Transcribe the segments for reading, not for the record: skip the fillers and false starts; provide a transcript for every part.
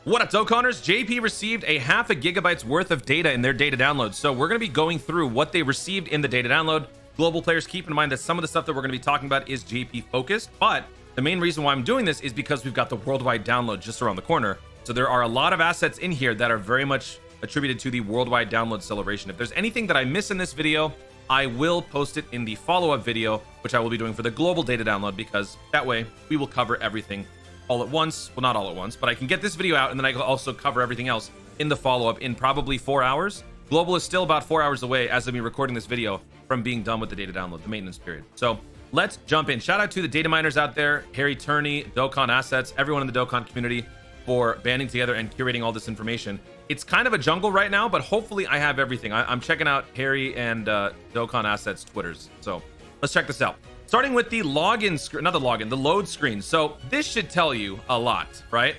What up, Dokkanners? JP received a half a gigabyte's worth of data in their data download. So we're going to be going through what they received in the data download. Global players, keep in mind that some of the stuff that we're going to be talking about is JP focused, but the main reason why I'm doing this is because we've got the worldwide download just around the corner. So there are a lot of assets in here that are very much attributed to the worldwide download celebration. If there's anything that I miss in this video, I will post it in the follow-up video, which I will be doing for the global data download, because that way we will cover everything all at once. Well, not all at once, but I can get this video out and then I can also cover everything else in the follow-up in probably 4 hours. Global is still about 4 hours away as of me recording this video from being done with the data download, the maintenance period. So let's jump in. Shout out to the data miners out there, Harry Turney, Dokkan Assets, everyone in the Dokkan community for banding together and curating all this information. It's kind of a jungle right now, but hopefully I have everything. I'm checking out Harry and Dokkan Assets Twitters. So let's check this out. Starting with the login screen, not the login, the load screen. So this should tell you a lot, right?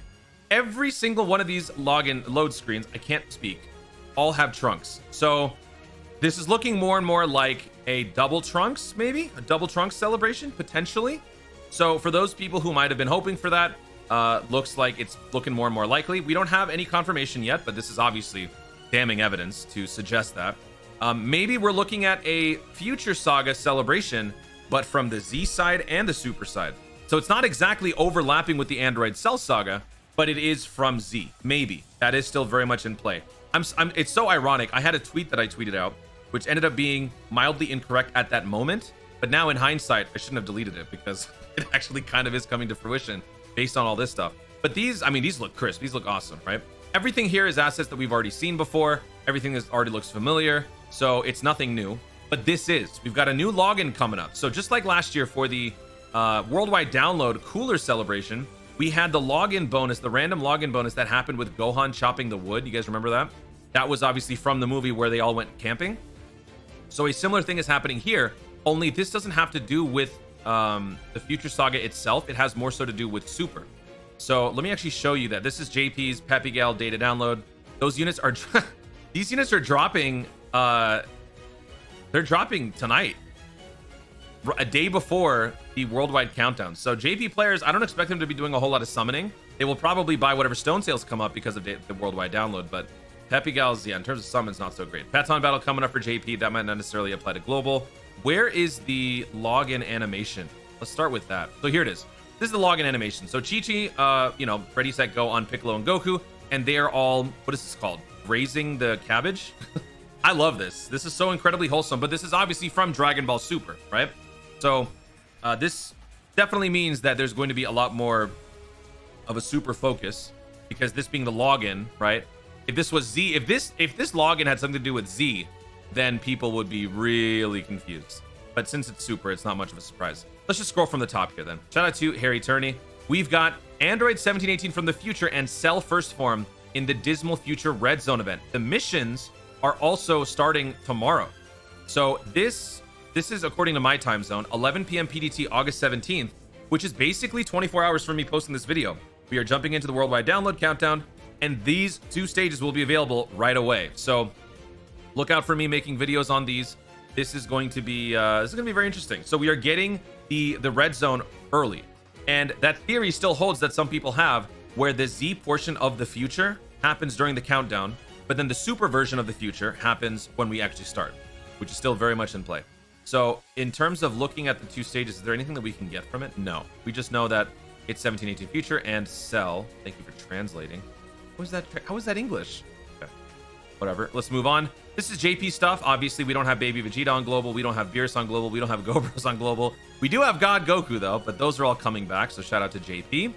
Every single one of these load screens, I can't speak, all have trunks. So this is looking more and more like a double trunks, maybe a double trunks celebration, potentially. So for those people who might have been hoping for that, looks like it's looking more and more likely. We don't have any confirmation yet, but this is obviously damning evidence to suggest that. Maybe we're looking at a future saga celebration, but from the Z side and the Super side. So it's not exactly overlapping with the Android Cell saga, but it is from Z. Maybe that is still very much in play. It's so ironic. I had a tweet that I tweeted out, which ended up being mildly incorrect at that moment. But now in hindsight, I shouldn't have deleted it because it actually kind of is coming to fruition based on all this stuff. But these, I mean, these look crisp. These look awesome, right? Everything here is assets that we've already seen before. Everything that already looks familiar. So it's nothing new. But we've got a new login coming up. So just like last year for the worldwide download cooler celebration, we had the login bonus, the random login bonus that happened with Gohan chopping the wood. You guys remember that? That was obviously from the movie where they all went camping. So a similar thing is happening here, only this doesn't have to do with the future saga itself. It has more so to do with Super. So let me actually show you that. This is JP's Peppy Gal data download. Those units are these units are dropping they're dropping tonight, a day before the worldwide countdown. So JP players, I don't expect them to be doing a whole lot of summoning. They will probably buy whatever stone sales come up because of the worldwide download, but Peppy Gals, yeah, in terms of summons, not so great. Paton battle coming up for JP. That might not necessarily apply to global. Where is the login animation? Let's start with that. So here it is. This is the login animation. So Chi-Chi, you know, ready, set, go on Piccolo and Goku, and they are all, what is this called? Raising the cabbage? I love this. This is so incredibly wholesome, but this is obviously from Dragon Ball Super, right? So this definitely means that there's going to be a lot more of a Super focus, because this being the login, right? If this was Z, if this login had something to do with Z, then people would be really confused. But since it's Super, it's not much of a surprise. Let's just scroll from the top here then. Shout out to Harry Turney. We've got Android 1718 from the future and Cell First Form in the Dismal Future Red Zone event. The missions are also starting tomorrow. So this is, according to my time zone, 11 p.m. PDT, August 17th, which is basically 24 hours from me posting this video. We are jumping into the worldwide download countdown, and these 2 stages will be available right away. So look out for me making videos on these. This is going to be very interesting. So we are getting the red zone early, and that theory still holds that some people have, where the Z portion of the future happens during the countdown, but then the Super version of the future happens when we actually start, which is still very much in play. So in terms of looking at the 2 stages, is there anything that we can get from it? No. We just know that it's 1718 future and Cell. Thank you for translating. How is that English? Okay. Whatever. Let's move on. This is JP stuff. Obviously, we don't have Baby Vegeta on global. We don't have Beerus on global. We don't have Gobros on global. We do have God Goku, though, but those are all coming back. So shout out to JP.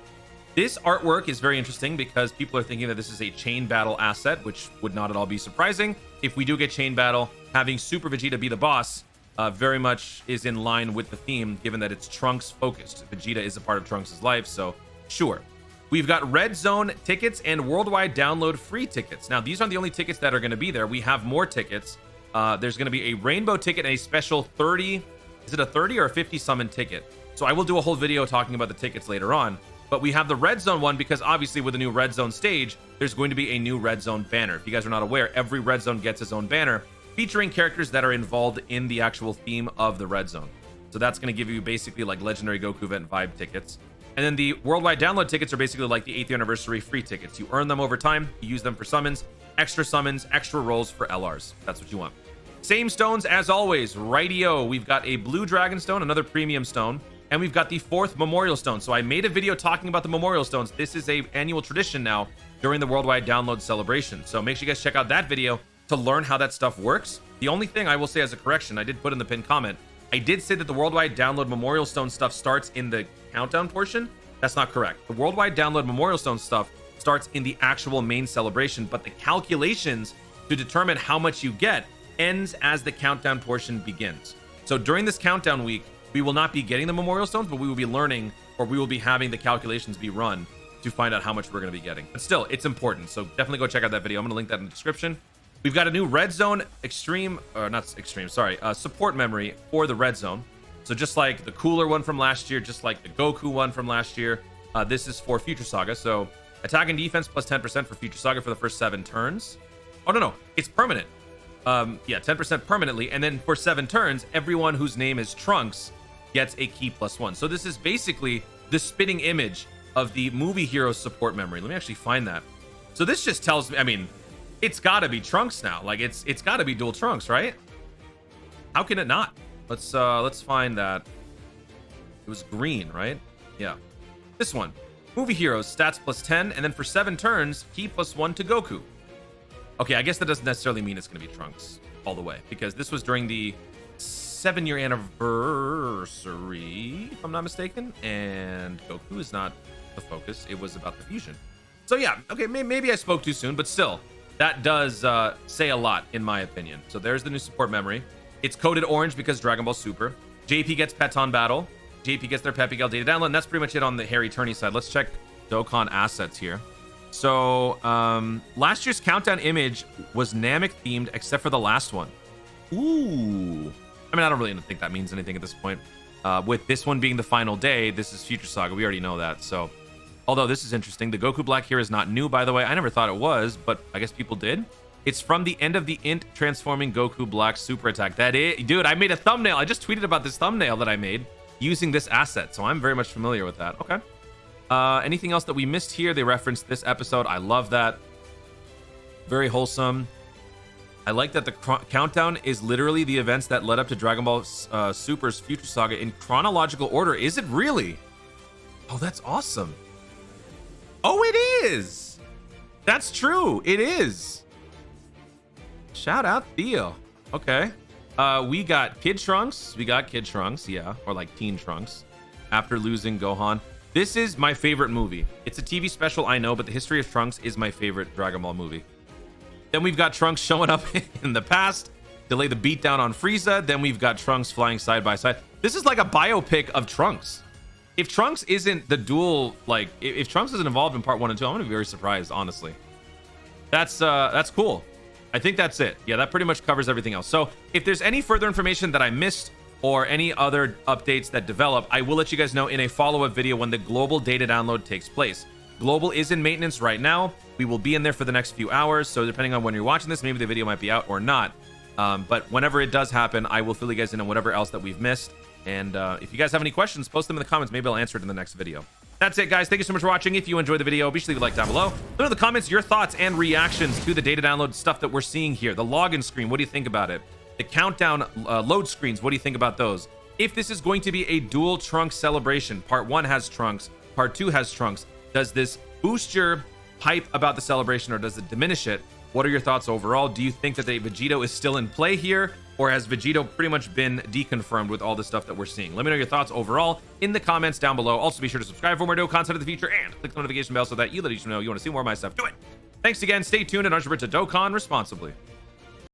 This artwork is very interesting because people are thinking that this is a chain battle asset, which would not at all be surprising. If we do get chain battle, having Super Vegeta be the boss very much is in line with the theme, given that it's Trunks focused. Vegeta is a part of Trunks' life, so sure. We've got Red Zone tickets and worldwide download free tickets. Now, these aren't the only tickets that are going to be there. We have more tickets. There's going to be a rainbow ticket and a special 30, is it a 30 or a 50 summon ticket? So I will do a whole video talking about the tickets later on. But we have the Red Zone one because obviously with the new Red Zone stage, there's going to be a new Red Zone banner. If you guys are not aware, every Red Zone gets its own banner featuring characters that are involved in the actual theme of the Red Zone. So that's going to give you basically like Legendary Goku event vibe tickets. And then the worldwide download tickets are basically like the 8th anniversary free tickets. You earn them over time. You use them for summons, extra rolls for LRs. That's what you want. Same stones as always. Rightio. We've got a blue dragon stone, another premium stone, and we've got the 4th memorial stone. So I made a video talking about the memorial stones. This is a annual tradition now during the worldwide download celebration. So make sure you guys check out that video to learn how that stuff works. The only thing I will say as a correction, I did put in the pinned comment, I did say that the worldwide download memorial stone stuff starts in the countdown portion. That's not correct. The worldwide download memorial stone stuff starts in the actual main celebration, but the calculations to determine how much you get ends as the countdown portion begins. So during this countdown week, we will not be getting the memorial stones, but we will be learning, or we will be having the calculations be run to find out how much we're going to be getting. But still, it's important. So definitely go check out that video. I'm going to link that in the description. We've got a new red zone support memory for the red zone. So just like the cooler one from last year, just like the Goku one from last year, this is for Future Saga. So attack and defense plus 10% for Future Saga for the first 7 turns. Oh, no, it's permanent. Yeah, 10% permanently. And then for 7 turns, everyone whose name is Trunks gets a key +1. So this is basically the spitting image of the movie hero support memory. Let me actually find that. So this just tells me, I mean, it's got to be Trunks now. Like it's got to be dual Trunks, right? How can it not? Let's find that. It was green, right? Yeah. This one. Movie heroes, stats plus 10, and then for 7 turns, key +1 to Goku. Okay, I guess that doesn't necessarily mean it's going to be Trunks all the way, because this was during the 7-year anniversary, if I'm not mistaken, and Goku is not the focus. It was about the fusion. So yeah, okay, maybe I spoke too soon, but still, that does say a lot in my opinion. So there's the new support memory. It's coded orange because Dragon Ball Super. JP gets Peton Battle. JP gets their Pepe Gal data download, and that's pretty much it on the Harry Turney side. Let's check Dokkan assets here. So last year's countdown image was Namek themed except for the last one. Ooh. I mean, I don't really think that means anything at this point. With this one being the final day, this is Future Saga. We already know that. So, although this is interesting, the Goku Black here is not new, by the way. I never thought it was, but I guess people did. It's from the end of the Int transforming Goku Black super attack. That is, dude, I made a thumbnail. I just tweeted about this thumbnail that I made using this asset. So I'm very much familiar with that. Okay. Anything else that we missed here? They referenced this episode. I love that. Very wholesome. I like that the countdown is literally the events that led up to Dragon Ball Super's Future Saga in chronological order. Is it really? Oh, that's awesome. Oh, it is. That's true. It is. Shout out Theo. Okay. We got Kid Trunks. Yeah. Or like Teen Trunks. After losing Gohan. This is my favorite movie. It's a TV special, I know, but the history of Trunks is my favorite Dragon Ball movie. Then we've got Trunks showing up in the past, delay the beatdown on Frieza. Then we've got Trunks flying side by side. This is like a biopic of Trunks. If Trunks isn't the dual, like, if Trunks isn't involved in part 1 and 2, I'm gonna be very surprised, honestly. That's cool. I think that's it. Yeah, that pretty much covers everything else. So if there's any further information that I missed or any other updates that develop, I will let you guys know in a follow-up video when the global data download takes place. Global is in maintenance right now. We will be in there for the next few hours. So depending on when you're watching this, maybe the video might be out or not. But whenever it does happen, I will fill you guys in on whatever else that we've missed. And if you guys have any questions, post them in the comments. Maybe I'll answer it in the next video. That's it, guys. Thank you so much for watching. If you enjoyed the video, be sure to leave a like down below. Let me know in the comments your thoughts and reactions to the data download stuff that we're seeing here. The login screen, what do you think about it? The countdown load screens, what do you think about those? If this is going to be a dual Trunks celebration, part 1 has Trunks, part 2 has Trunks, does this boost your hype about the celebration or does it diminish it? What are your thoughts overall? Do you think that the Vegito is still in play here, or has Vegito pretty much been deconfirmed with all the stuff that we're seeing? Let me know your thoughts overall in the comments down below. Also, be sure to subscribe for more Dokkan content in the future and click the notification bell so that you let each know you want to see more of my stuff. Do it. Thanks again. Stay tuned and entrepreneur to Dokkan responsibly.